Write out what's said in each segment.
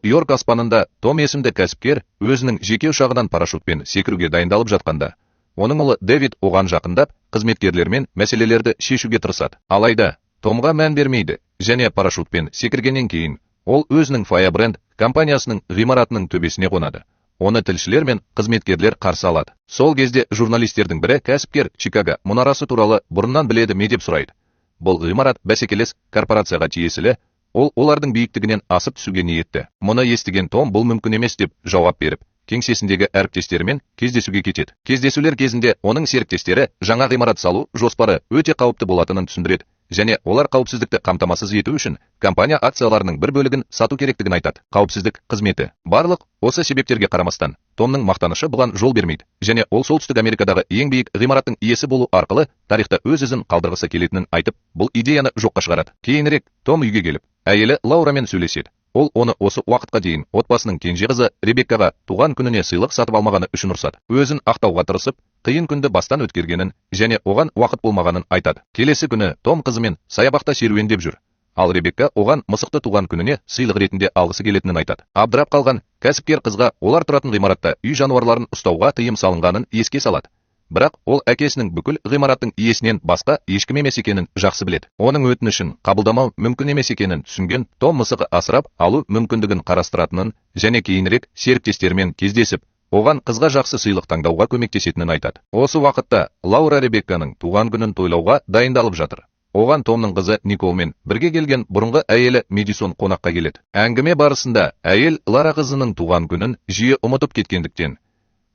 Нью-Йорк аспанында Том есімді кәсіпкер өзінің жеке ұшағынан парашютпен секіруге дайындалып жатқанда, оның ұлы Дэвид оған жақындап, қызметкерлермен мәселелерді шешуге тырысады. Алайда, Томға мән бермейді, және парашютпен секіргеннен кейін, ол өзінің Firebrand компаниясының ғимаратының төбесіне қонады. Оны тілшілер мен қызметкерлер қарсы алады. Сол кезде журналистердің бірі кәсіпкер Чикаго мұнарасы туралы бұрыннан біледі ме деп сұрайды. Бұл ғимарат бәсекелес корпорацияға тиесілі, ол олардың биіктігінен асып түсуге ниетті. Мұны естіген Том бұл мүмкін емес деп жауап беріп, кеңсесіндегі әріптестерімен кездесуге кетеді. Кездесулер кезінде оның серіктестері жаңа ғимарат салу жоспары өте қауіпті болатынын түсіндіреді, және олар қауіпсіздікті қамтамасыз ету үшін компания акцияларының бір бөлігін сату керектігін айтады. Қауіпсіздік қызметі. Барлық осы себептерге қарамастан, Томның мақтанышы бұған жол бермейді, және ол Солтүстік Америкадағы ең биік ғимараттың иесі болу арқылы тарихта өз ізін қалдырғысы келетінін айтып, бұл идеяны жоққа шығарады. Кейінірек Том үйге келіп, әйелі Лаурамен сөйлеседі. Ол оны осы уақытқа дейін отбасының кенже қызы Ребеккаға туған күніне сыйлық сатып алмағаны үшін ұрсады. Өзін ақтауға тырысып, қиын күнді бастан өткергенін және оған уақыт болмағанын айтады. Келесі күні Том қызымен саябақта серуендеп жүр. Ал Ребекка оған мысықты туған күніне сыйлық ретінде алғысы келетінін айтады. Абдырап қалған кәсіпкер қызға олар тұратын ғимаратта үй жануарларын ұстауға тыйым салынғанын еске салады. Бірақ ол әкесінің бүкіл ғимараттың иесінен басқа ешкім емес екенін жақсы біледі. Оның өтінішін қабылдамау мүмкін емес екенін түсінген Том мысығы асырап алу мүмкіндігін қарастыратынын және кейінірек серіктестерімен кездесіп, оған қызға жақсы сыйлық таңдауға көмектесетінін айтады. Осы уақытта Лаура Ребекканың туған күнін тойлауға дайындалып жатыр. Оған Томның қызы Николмен бірге келген бұрынғы әйелі Мэдисон қонаққа келеді. Әңгіме барысында әйел Лара қызының туған күнін жиі ұмытып кеткендіктен,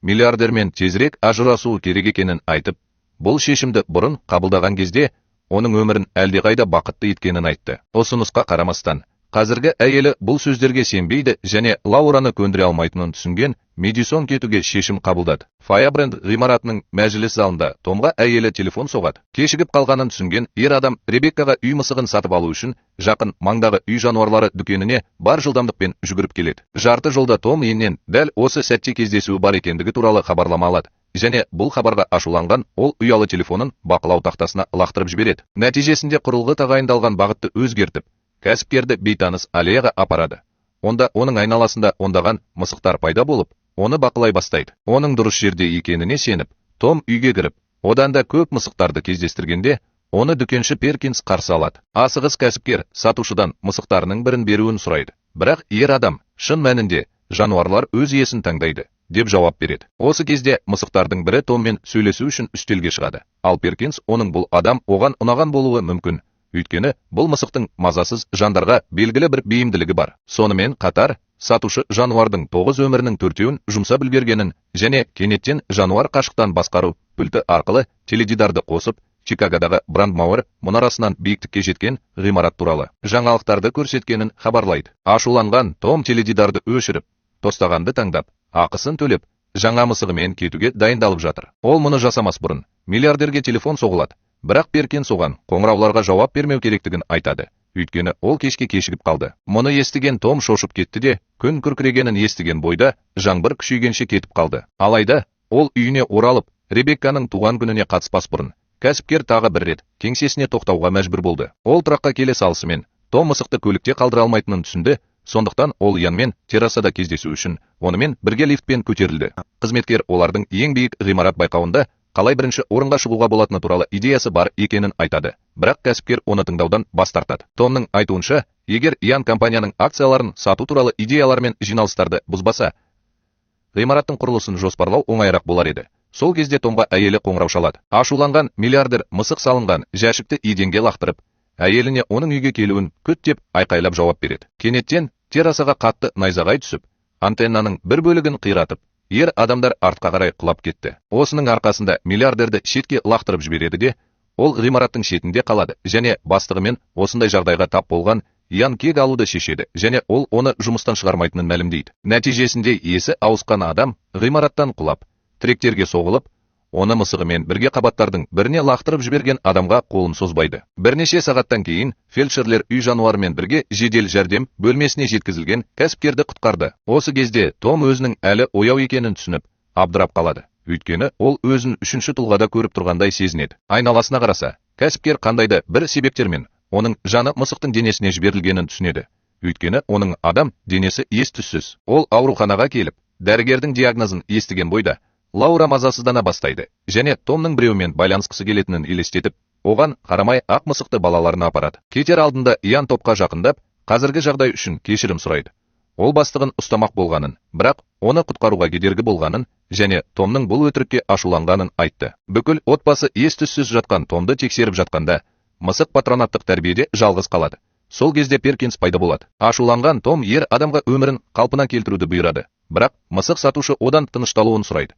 миллиардермен тезірек ажырасуы керек екенін айтып, бұл шешімді бұрын қабылдаған кезде оның өмірін әлдеқайда бақытты еткенін айтты. Ұсынысқа қарамастан, қазіргі әйелі бұл сөздерге сенбейді және Лаураны көндіре алмайтынын түсінген Мэдисон кетуге шешім қабылдады. Firebrand ғимаратының мәжіліс залында Томға әйелі телефон соғады. Кешігіп қалғанын түсінген ер адам Ребеккаға үй мысығын сатып алу үшін жақын маңдағы үй жануарлары дүкеніне бар жылдамдықпен жүгіріп келеді. Жарты жолда Том еннен дәл осы сәтте кездесуі бар екендігі туралы хабарлама алады. Және бұл хабарға ашуланған ол ұялы телефонын бақылау тақтасына лақтырып жібереді. Нәтижесінде құрылғы тағайындалған бағытты өзгертіп, кәсіпкерді бейтаныс аллеяға апарады. Онда оның айналасында ондаған мысықтар пайда болып, оны бақылай бастайды. Оның дұрыс жерде екеніне сеніп, Том үйге кіріп, одан да көп мысықтарды кездестіргенде, оны дүкенші Перкинс қарсы алады. Асығыс кәсіпкер сатушыдан мысықтарының бірін беруін сұрайды. Бірақ ер адам, шын мәнінде, жануарлар өз иесін таңдайды, деп жауап береді. Осы кезде мысықтардың бірі Томмен сөйлесу үшін үстелге шығады. Ал Перкинс оның бұл адам оған ұнаған болуы мүмкін. Өйткені бұл мысықтың мазасыз жандарға белгілі бір бейімділігі бар. Сонымен қатар, сатушы жануардың 9 өмірінің 4-еуін жұмсап үлгергенін және кенеттен жануар қашықтан басқару пульті арқылы теледидарды қосып, Чикагодағы Брандмауэр мұнарасынан биіктікке жеткен ғимарат туралы жаңалықтарды көрсеткенін хабарлайды. Ашуланған Том теледидарды өшіріп, тостағанды таңдап, ақысын төлеп, жаңа мысығымен кетуге дайындалып жатыр. Ол мұны жасамас бұрын миллиардерге телефон соғылады. Бірақ Перкинс оған қоңырауларға жауап бермеу керектігін айтады. Өйткені ол кешке кешігіп қалды. Мұны естіген Том шошып кетті де, күн күркірегенін естіген бойда жаңбыр күшейгенше кетіп қалды. Алайда, ол үйіне оралып, Ребекканың туған күніне қатыспас бұрын кәсіпкер тағы бір рет кеңсесіне тоқтауға мәжбүр болды. Ол тұраққа келе салысымен Том мысықты көлікте қалдыра алмайтынын түсінді, сондықтан ол Янмен террасада кездесу үшін онымен бірге лифтпен көтерілді. Қызметкер олардың ең биік ғимарат байқауында қалай бірінші орынға шығуға болатыны туралы идеясы бар екенін айтады. Бірақ кәсіпкер оны тыңдаудан бас тартады. Томның айтуынша, егер Ян компанияның акцияларын сату туралы идеялар мен жиналыстарды бұзбаса, ғимараттың құрылысын жоспарлау оңайырақ болар еді. Сол кезде Томға әйелі қоңырау шалады. Ашуланған миллиардер мысық салынған жәшікті еденге лақтырып, әйеліне оның үйге келуін күт деп айқайлап жауап береді. Кенеттен террасаға қатты найзағай түсіп, антеннаның бір бөлігін қиратып, ер адамдар артқа қарай құлап кетті. Осының арқасында миллиардерді шетке лақтырып жібереді де, ол ғимараттың шетінде қалады және бастығымен осындай жағдайға тап болған Ян кек алуды шешеді және ол оны жұмыстан шығармайтынын мәлімдейді. Нәтижесінде есі ауысқан адам ғимараттан құлап, тіректерге соғылып, оны мысығымен бірге қабаттардың біріне лақтырып жіберген адамға қолын созбайды. Бірнеше сағаттан кейін фельдшерлер үй жануарымен бірге жедел жәрдем бөлмесіне жеткізілген кәсіпкерді құтқарды. Осы кезде Том өзінің әлі ояу екенін түсініп, абдырап қалады. Өйткені ол өзін үшінші тұлғада көріп тұрғандай сезінеді. Айналасына қараса, кәсіпкер қандайда бір себептермен оның жаны мысықтың денесіне жіберілгенін түсінеді. Өйткені оның адам денесі ес-түссіз. Ол ауруханаға келіп, дәрігердің диагнозын естіген бойда, Лаура мазасыздана бастайды, және Томның біреумен байланысқысы келетінін елестетіп, оған қарамай ақ мысықты балаларына апарады. Кетер алдында Ян топқа жақындап, қазіргі жағдай үшін кешірім сұрайды. Ол бастығын ұстамақ болғанын, бірақ оны құтқаруға кедергі болғанын, және Томның бұл өтірікке ашуланғанын айтты. Бүкіл отбасы ес-түссіз жатқан Томды тексеріп жатқанда, мысық патронаттық тәрбиеде жалғыз қалады. Сол кезде Перкинс пайда болады. Ашуланған Том ер адамға өмірін қалпына келтіруді бұйырады, бірақ мысық сатушы одан тынышталуын сұрайды.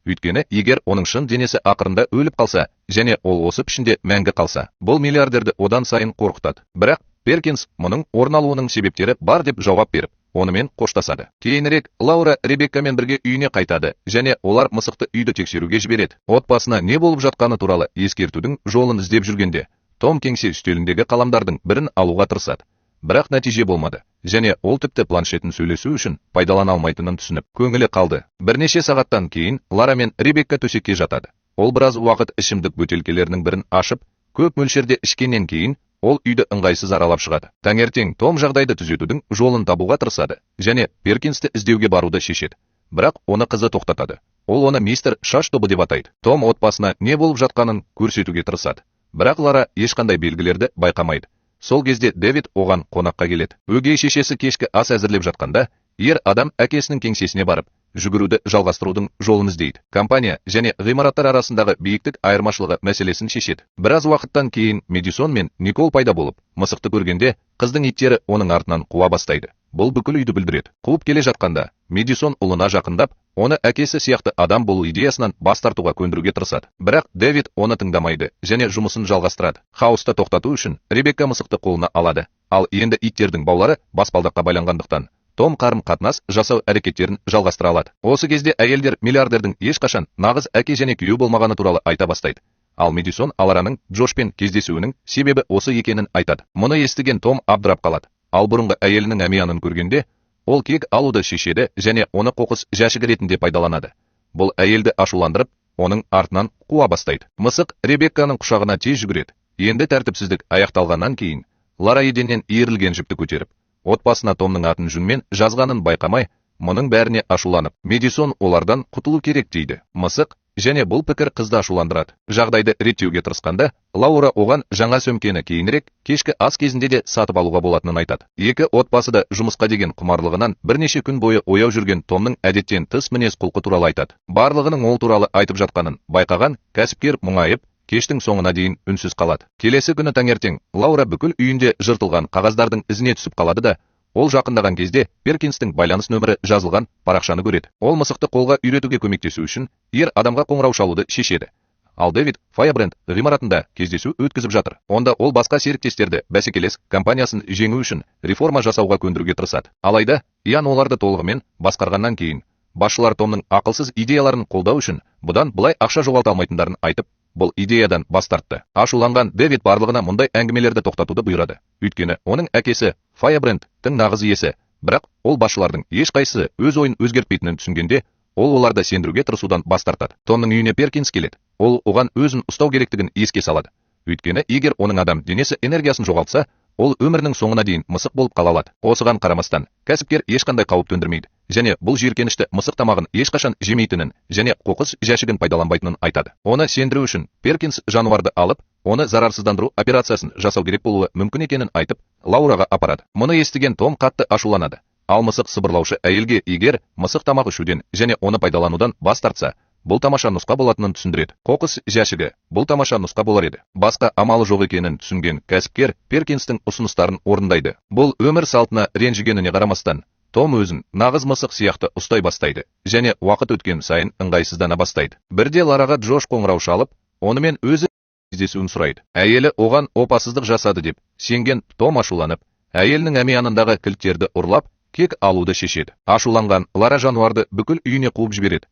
Өйткені егер оның шын денесі ақырында өліп қалса, және ол осы пішінде мәңгі қалса, бұл миллиардерді одан сайын қорқытады. Бірақ Перкинс мұның орын алуының себептері бар деп жауап беріп, онымен қоштасады. Кейінірек Лаура Ребеккамен бірге үйіне қайтады, және олар мысықты үйді тексеруге жібереді. Отбасына не болып жатқаны туралы ескертудің жолын іздеп жүргенде, Том кеңсе үстеліндегі қаламдардың бірін алуға тырысады. Бірақ нәтиже болмады, және ол тіпті планшетін сөйлесу үшін пайдалана алмайтынын түсініп, көңілі қалды. Бірнеше сағаттан кейін Лара мен Ребекка төсекке жатады. Ол біраз уақыт ішімдік бөтелкелерінің бірін ашып, көп мөлшерде ішкеннен кейін, ол үйді ыңғайсыз аралап шығады. Таңертең Том жағдайды түзетудің жолын табуға тырысады, және Перкинсті іздеуге баруды шешеді. Бірақ оны қызы тоқтатады. Ол оны мистер Шаш тобы деп атайды. Том отбасына не болып жатқанын көрсетуге тырысады. Бірақ Лара ешқандай белгілерді байқамайды. Сол кезде Дэвид оған қонаққа келеді. Өгей шешесі кешкі ас әзірлеп жатқанда, ер адам әкесінің кеңсесіне барып, жүгіруді жалғастырудың жолын іздейді. Компания және ғимараттар арасындағы биіктік айырмашылығы мәселесін шешеді. Біраз уақыттан кейін Мэдисон мен Никол пайда болып, мысықты көргенде, қыздың иттері оның артынан қуа бастайды. Бұл бүкіл үйді бүлдіреді. Қуып келе жатқанда, Мэдисон ұлына жақындап, оны әкесі сияқты адам болу идеясынан бас тартуға көндіруге тырысады. Бірақ Дэвид оны тыңдамайды және жұмысын жалғастырады. Хаусты тоқтату үшін Ребекка мысықты қолына алады. Ал енді иттердің баулары баспалдаққа байланғандықтан, Том қарым-қатынас жасау әрекеттерін жалғастыра алады. Осы кезде әйелдер миллиардердің ешқашан нағыз әке және күйеу болмағаны туралы айта бастайды. Ал Мэдисон Лараның Джошпен кездесуінің себебі осы екенін айтады. Мұны естіген Том абдырап қалады. Ал бұрынғы әйелінің әмиянын көргенде, ол кек алуды шешеді және оны қоқыс жәшігі ретінде пайдаланады. Бұл әйелді ашуландырып, оның артынан қуа бастайды. Мысық Ребекканың құшағына тез жүгіреді. Енді тәртіпсіздік аяқталғаннан кейін, Лара еденнен иірілген жіпті көтеріп, отбасына Томның атын жүнмен жазғанын байқамай, мұның бәріне ашуланып, Мэдисон олардан құтылу керек дейді. Мысық, және бұл пікір қызды ашуландырады. Жағдайды реттеуге тырысқанда, Лаура оған жаңа сөмкені кейінірек кешкі ас кезінде де сатып алуға болатынын айтады. Екі отбасыда жұмысқа деген құмарлығынан бірнеше күн бойы ояу жүрген Томның әдеттен тыс мінез құлқы туралы айтады. Барлығының ол туралы айтып жатқанын байқаған кәсіпкер мұңайып, кештің соңына дейін үнсіз қалады. Келесі күні таңертең Лаура бүкіл үйінде жыртылған қағаздардың ізіне түсіп қалады да, ол жақындаған кезде Перкинстің байланыс нөмірі жазылған парақшаны көреді. Ол мысықты қолға үйретуге көмектесу үшін ер адамға қоңырау шалуды шешеді. Ал Дэвид Firebrand ғимаратында кездесу өткізіп жатыр. Онда ол басқа серіктестерді бәсекелес компаниясын жеңу үшін реформа жасауға көндіруге тырысады. Алайда, Ян оларды толығымен басқарғаннан кейін, басшылар Томның ақылсыз идеяларын қолдау үшін бұдан былай ақша жоғалта алмайтындарын айтып, бұл идеядан бас тартты. Ашуланған Дэвид барлығына мұндай әңгімелерді тоқтатуды бұйырады. Өйткені оның әкесі Firebrand-тің нағыз иесі, бірақ ол басшылардың ешқайсысы өз ойын өзгертпейтінін түсінгенде, ол оларды сендіруге тырысудан бас тартады. Томның үйіне Перкинс келеді. Ол оған өзін ұстау керектігін еске салады. Өйткені егер оның адам денесі энергиясын жоғалтса, ол өмірінің соңына дейін мысық болып қала алады. Осыған қарамастан, кәсіпкер ешқандай қауіп төндірмейді, және бұл жиіркенішті мысық тамағын ешқашан жемейтінін және қоқыс жәшігін пайдаланбайтынын айтады. Оны сендіру үшін Перкинс жануарды алып, оны зарарсыздандыру операциясын жасау керек болуы мүмкін екенін айтып, Лаураға апарады. Мұны естіген Том қатты ашуланады. Ал мысық сыбырлаушы әйелге егер мысық тамақ ішуден және оны пайдаланудан бас тартса, бұл тамаша нұсқа болатынын түсіндіреді. Қоқыс жәшігі бұл тамаша нұсқа болар еді. Басқа амалы жоқ екенін түсінген кәсіпкер Перкинстің ұсыныстарын орындайды. Бұл өмір салтына ренжігеніне қарамастан, Том өзін нағыз мысық сияқты ұстай бастайды, және уақыт өткен сайын ыңғайсыздана бастайды. Бірде Лараға Джош қоңырау шалып, онымен өзі кездесуін сұрайды. Әйелі оған опасыздық жасады деп сенген Том ашуланып, әйелінің әмиянындағы кілттерді ұрлап, кек алуды шешеді. Ашуланған Лара жануарды бүкіл үйіне қуып жібереді.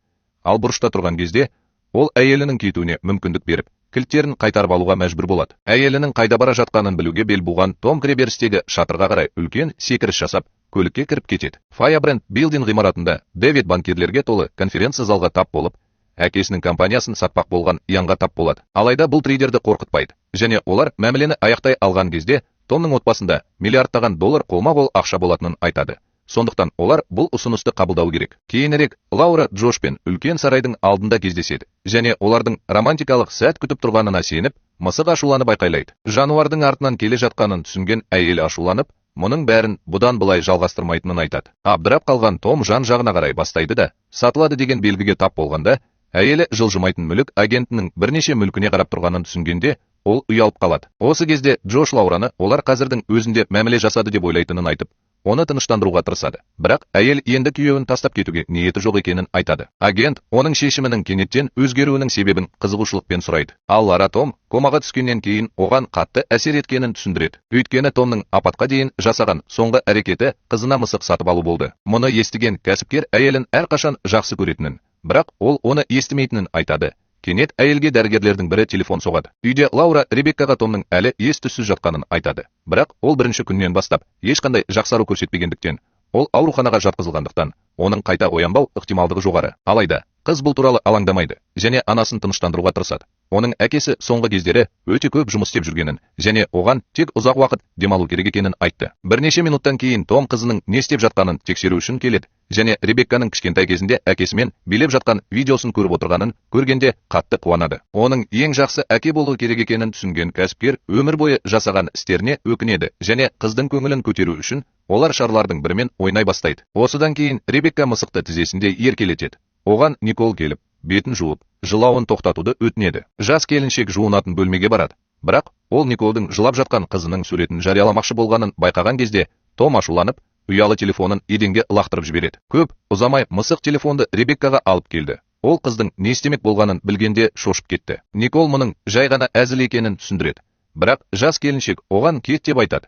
Ал бұрышта тұрған кезде, ол әйелінің кетуіне мүмкіндік беріп, кілттерін қайтарып алуға мәжбүр болады. Әйелінің қайда бара жатқанын білуге бел буған Том кіреберістегі шатырға қарай үлкен секіріс жасап, көлікке кіріп кетеді. Firebrand Building ғимаратында Дэвид банкирлерге толы конференция залға тап болып, әкесінің компаниясын сатпақ болған Янға тап болады. Алайда бұл трейдерді қорқытпайды, және олар мәмілені аяқтай алған кезде Томның отбасында миллиардтаған доллар қолма-қол ақша болатынын айтады. Сондықтан олар бұл ұсынысты қабылдау керек. Кейінірек Лаура Джошпен үлкен сарайдың алдында кездеседі, және олардың романтикалық сәт күтіп тұрғанына сеніп, мысық ашуланып айқайлайды. Жануардың артынан келе жатқанын түсінген әйел ашуланып, мұның бәрін бұдан былай жалғастырмайтынын айтады. Абдырап қалған Том жан-жағына қарай бастайды да, сатылады деген белгіге тап болғанда, әйелі жылжымайтын мүлік агентінің бірнеше мүлкіне қарап тұрғанын түсінгенде, ол ұялып қалады. Осы кезде Джош Лаураны олар қазірдің өзінде мәміле жасады деп ойлайтынын айтып, оны тыныштандыруға тырысады. Бірақ әйел енді күйеуін тастап кетуге ниеті жоқ екенін айтады. Агент оның шешімінің кенеттен өзгеруінің себебін қызығушылықпен сұрайды. Ал Лара Том комаға түскеннен кейін оған қатты әсер еткенін түсіндіреді. Өйткені Томның апатқа дейін жасаған соңғы әрекеті қызына мысық сатып алу болды. Мұны естіген кәсіпкер әйелін әрқашан жақсы көретінін, бірақ ол оны естімейтінін айтады. Кенет әйелге дәрігерлердің бірі телефон соғады. Үйде Лаура Ребеккаға Томның әлі ес-түссіз жатқанын айтады. Бірақ ол бірінші күннен бастап ешқандай жақсару көрсетпегендіктен, ол ауруханаға жатқызылғандықтан, оның қайта оянбау ықтималдығы жоғары. Алайда, қыз бұл туралы алаңдамайды және анасын тыныштандыруға тырысады. Оның әкесі соңғы кездері өте көп жұмыс істеп жүргенін және оған тек ұзақ уақыт демалу керек екенін айтты. Бірнеше минуттан кейін Том қызының не істеп жатқанын тексеру үшін келеді және Ребекканың кішкентай кезінде әкесімен билеп жатқан видеосын көріп отырғанын көргенде қатты қуанады. Оның ең жақсы әке болу керек екенін түсінген кәсіпкер өмір бойы жасаған істеріне өкінеді және қыздың көңілін көтеру үшін олар шарлардың бірімен ойнай бастайды. Осыдан кейін Ребекка мысықты тізесінде еркелетеді. Оған Никол келіп, бетін жуып, жылауын тоқтатуды өтінеді. Жас келіншек жуынатын бөлмеге барады. Бірақ ол Николдың жылап жатқан қызының суретін жарияламақшы болғанын байқаған кезде, Том ашуланып, ұялы телефонын еденге лақтырып жібереді. Көп ұзамай мысық телефонды Ребеккаға алып келді. Ол қыздың не істемек болғанын білгенде шошып кетті. Никол мұның жай ғана әзіл екенін түсіндіреді. Бірақ жас келіншек оған кет деп айтады.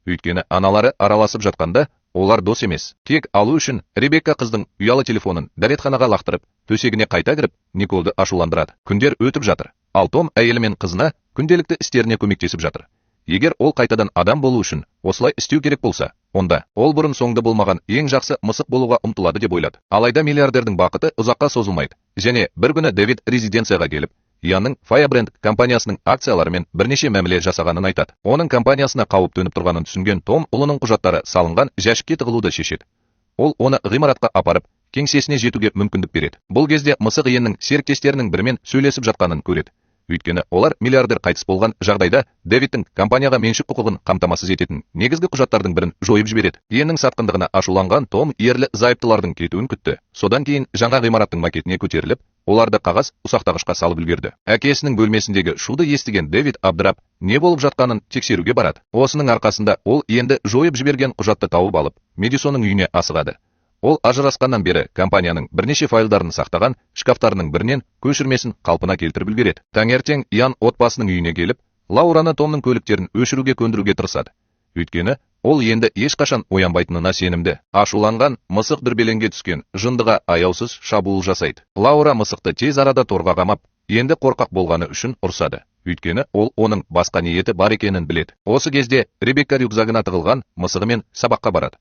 Өйткені аналары араласып жатқанда, олар дос емес. Кек алу үшін Ребекка қыздың ұялы телефонын дәретханаға лақтырып, төсегіне қайта кіріп, Николды ашуландырады. Күндер өтіп жатыр. Ал Том әйелі мен қызына күнделікті істеріне көмектесіп жатыр. Егер ол қайтадан адам болу үшін осылай істеу керек болса, онда ол бұрын соңды болмаған ең жақсы мысық болуға ұмтылады деп ойлады. Алайда миллиардердің бақыты ұзаққа созылмайды. Және бір күні Дэвид резиденцияға келіп, Янның Firebrand компаниясының акцияларымен бірнеше мәміле жасағанын айтады. Оның компаниясына қауіп төніп тұрғанын түсінген Том ұлының құжаттары салынған жәшікке тығылуды шешеді. Ол оны ғимаратқа апарып, кеңсесіне жетуге мүмкіндік береді. Бұл кезде мысық иеннің серіктестерінің бірімен сөйлесіп жатқанын көреді. Өйткені олар миллиардер қайтыс болған жағдайда Дэвидтің компанияға меншік құқығын қамтамасыз ететін негізгі құжаттардың бірін жойып жібереді. Иеннің сатқындығына ашуланған Том ерлі зайыптылардың кетуін күтті. Содан кейін жаңа ғимараттың макетіне көтеріліп, оларды қағаз ұсақтағышқа салып үлгерді. Әкесінің бөлмесіндегі шуды естіген Дэвид абдырап, не болып жатқанын тексеруге барады. Осының арқасында ол енді жойып жіберген құжатты тауып алып, Мэдисонның үйіне асығады. Ол ажырасқаннан бері компанияның бірнеше файлдарын сақтаған шкафтарының бірінен көшірмесін қалпына келтіріп үлгереді. Таңертең Ян отбасының үйіне келіп, Лаураны Томның көліктерін өшіруге көндіруге тырысады. Өйткені ол енді ешқашан оянбайтынына сенімді. Ашуланған мысық дүрбелеңге түскен жындыға аяусыз шабуыл жасайды. Лаура мысықты тез арада торға қамап, енді қорқақ болғаны үшін ұрсады. Өйткені ол оның басқа ниеті бар екенін біледі. Осы кезде Ребекка рюкзагына тығылған мысығымен сабаққа барады.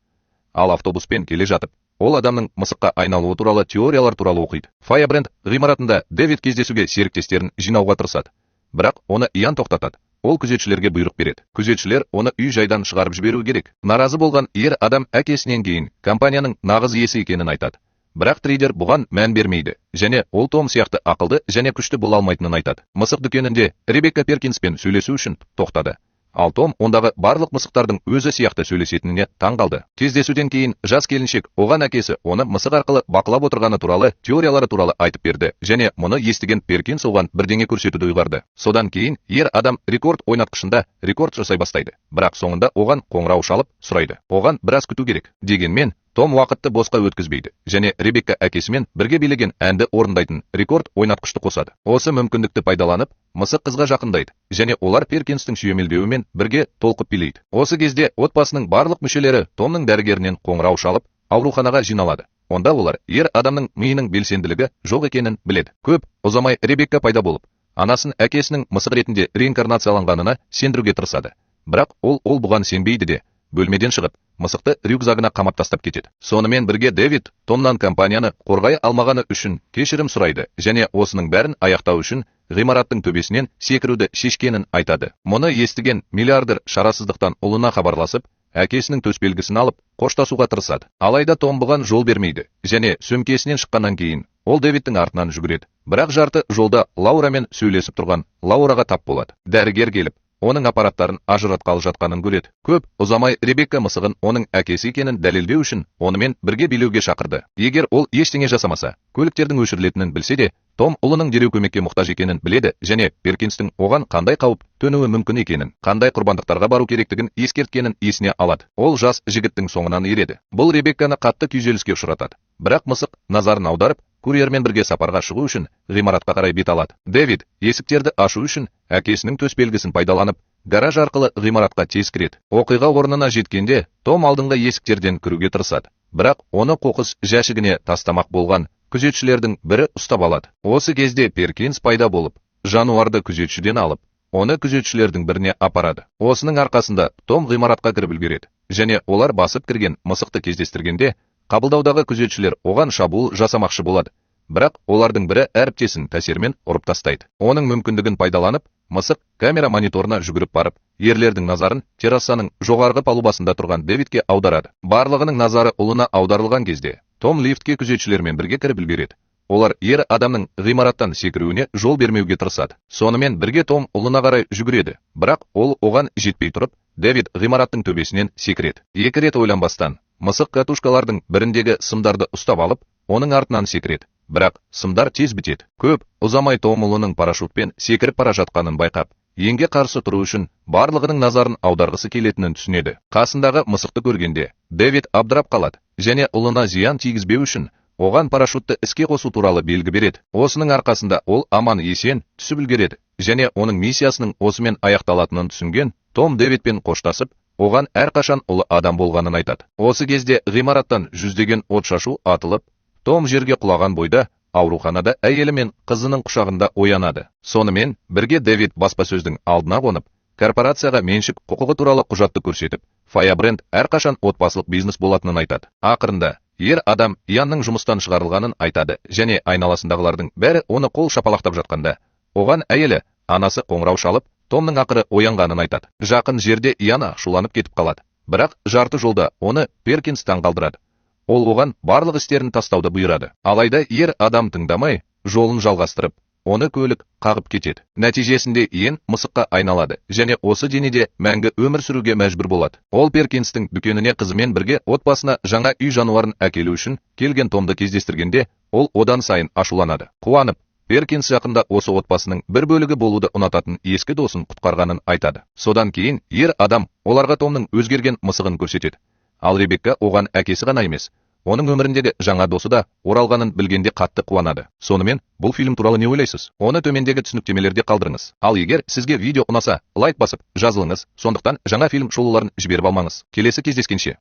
Ал автобуспен келе жатып, ол адамның мысыққа айналуы туралы теориялар туралы оқиды. Firebrand ғимаратында Дэвид кездесуге серіктестерін жинауға тырысады. Бірақ оны Ян тоқтатады. Ол күзетшілерге бұйрық береді. Күзетшілер оны үй жайдан шығарып жіберу керек. Наразы болған ер адам әкесінен кейін компанияның нағыз иесі екенін айтады. Бірақ трейдер бұған мән бермейді, және ол Том сияқты ақылды және күшті бола алмайтынын айтады. Мысық дүкенінде Ребекка Перкинспен сөйлесу үшін тоқтады. Ал Том ондағы барлық мысықтардың өзі сияқты сөйлесетініне таң қалды. Кездесуден кейін жас келіншек оған әкесі оны мысық арқылы бақылап отырғаны туралы теориялары туралы айтып берді, және мұны естіген Перкинс оған бірдеңе көрсетуді ұйғарды. Содан кейін ер адам рекорд ойнатқышында рекорд жасай бастайды. Бірақ соңында оған қоңырау шалып сұрайды. Оған біраз күту керек. Дегенмен Том уақытты босқа өткізбейді, және Ребекка әкесімен бірге билеген әнді орындайтын рекорд ойнатқышты қосады. Осы мүмкіндікті пайдаланып, мысық қызға жақындайды, және олар Перкинстің сүйемелдеуімен бірге толқып билейді. Осы кезде отбасының барлық мүшелері Томның дәрігерінен қоңырау шалып, ауруханаға жиналады. Онда олар ер адамның миының белсенділігі жоқ екенін біледі. Көп ұзамай Ребекка пайда болып, анасын әкесінің мысық ретінде реинкарнацияланғанына сендіруге тырысады. Бірақ ол бұған сенбейді де, бөлмеден шығып, мысықты рюкзагына қамап тастап кетеді. Сонымен бірге Дэвид Томнан компанияны қорғай алмағаны үшін кешірім сұрайды және осының бәрін аяқтау үшін ғимараттың төбесінен секіруді шешкенін айтады. Мұны естіген миллиардер шарасыздықтан ұлына хабарласып, әкесінің төсбелгісін алып, қоштасуға тырысады. Алайда Том бұған жол бермейді және сөмкесінен шыққаннан кейін ол Дэвидтің артынан жүгіреді. Бірақ жарты жолда Лаурамен сөйлесіп тұрған Лаураға тап болады. Дәрігер келіп, оның аппараттарын ажыратқалы жатқанын көреді. Көп ұзамай Ребекка мысығын оның әкесі екенін дәлелдеу үшін онымен бірге билеуге шақырды. Егер ол ештеңе жасамаса, көліктердің өшірілетінін білсе де, Том ұлының дереу көмекке мұқтаж екенін біледі және Перкинстің оған қандай қауіп төнуі мүмкін екенін, қандай құрбандықтарға бару керектігін ескерткенін есіне алады. Ол жас жігіттің соңынан ереді. Бұл Ребекканы қатты күйзеліске ұшыратады. Бірақ мысық назарын аударып, курьермен бірге сапарға шығу үшін ғимаратқа қарай бет алады. Дэвид есіктерді ашу үшін әкесінің төсбелгісін пайдаланып, гараж арқылы ғимаратқа тез кіреді. Оқиға орнына жеткенде, Том алдыңғы есіктерден кіруге тырысады. Бірақ оны қоқыс жәшігіне тастамақ болған күзетшілердің бірі ұстап алады. Осы кезде Перкинс пайда болып, жануарды күзетшіден алып, оны күзетшілердің біріне апарады. Осының арқасында Том ғимаратқа кіріп үлгереді және олар басып кірген мысықты кездестіргенде, қабылдаудағы күзетшілер оған шабуыл жасамақшы болады. Бірақ олардың бірі әріптесін тәсермен ұрып тастайды. Оның мүмкіндігін пайдаланып, мысық камера мониторына жүгіріп барып, ерлердің назарын террасаның жоғарғы палубасында тұрған Дэвидке аударады. Барлығының назары ұлына аударылған кезде, Том лифтке күзетшілермен бірге кіріп үлгереді. Олар ер адамның ғимараттан секіруіне жол бермеуге тырысады. Сонымен бірге Том ұлына қарай жүгіреді, бірақ ол оған жетпей тұрып, Дэвид ғимараттың төбесінен секіреді. Екі рет ойланбастан, мысық катушкалардың біріндегі сымдарды ұстап алып, оның артынан секіреді. Бірақ сымдар тез бітеді. Көп ұзамай Том ұлының парашютпен секіріп бара жатқанын байқап, енге қарсы тұру үшін барлығының назарын аударғысы келетінін түсінеді. Қасындағы мысықты көргенде, Дэвид абдырап қалады және ұлына зиян тигізбеу үшін оған парашютты іске қосу туралы белгі береді. Осының арқасында ол аман есен түсіп үлгереді және оның миссиясының осымен аяқталатынын түсінген Том Дэвидпен қоштасып, оған әрқашан ұлы адам болғанын айтады. Осы кезде ғимараттан жүздеген отшашу атылып, Том жерге құлаған бойда ауруханада әйелі мен қызының құшағында оянады. Сонымен бірге Дэвид баспасөздің алдына қонып, корпорацияға меншік құқығы туралы құжатты көрсетіп, Firebrand әрқашан отбасылық бизнес болатынын айтады. Ақырында ер адам Ианның жұмыстан шығарылғанын айтады және айналасындағылардың бәрі оны қол шапалақтап жатқанда, оған әйелі, анасы қоңырау шалып, Томның ақыры оянғанын айтады. Жақын жерде Иана шуланып кетіп қалады. Бірақ жарты жолда оны Перкинс таңғалдырады. Ол оған барлық істерін тастауды бұйырады. Алайда ер адам тыңдамай, жолын жалғастырып, оны көлік қағып кетеді. Нәтижесінде Иен мысыққа айналады және осы денеде мәңгі өмір сүруге мәжбүр болады. Ол Перкинстің дүкеніне қызымен бірге отбасына жаңа үй жануарын әкелу үшін келген Томды кездестіргенде, ол одан сайын ашуланады. Қуанып, Перкинс жақында осы отбасының бір бөлігі болуды ұнататын ескі досын құтқарғанын айтады. Содан кейін ер адам оларға Томның өзгерген мысығын көрсетеді. Ал Ребекка оған әкесі ғана емес, оның өміріндегі жаңа досы да оралғанын білгенде қатты қуанады. Сонымен, бұл фильм туралы не ойлайсыз? Оны төмендегі түсініктемелерде қалдырыңыз. Ал егер сізге видео ұнаса, лайк басып, жазылыңыз, сондықтан жаңа фильм шолуларын жіберіп алмаңыз. Келесі кездескенше.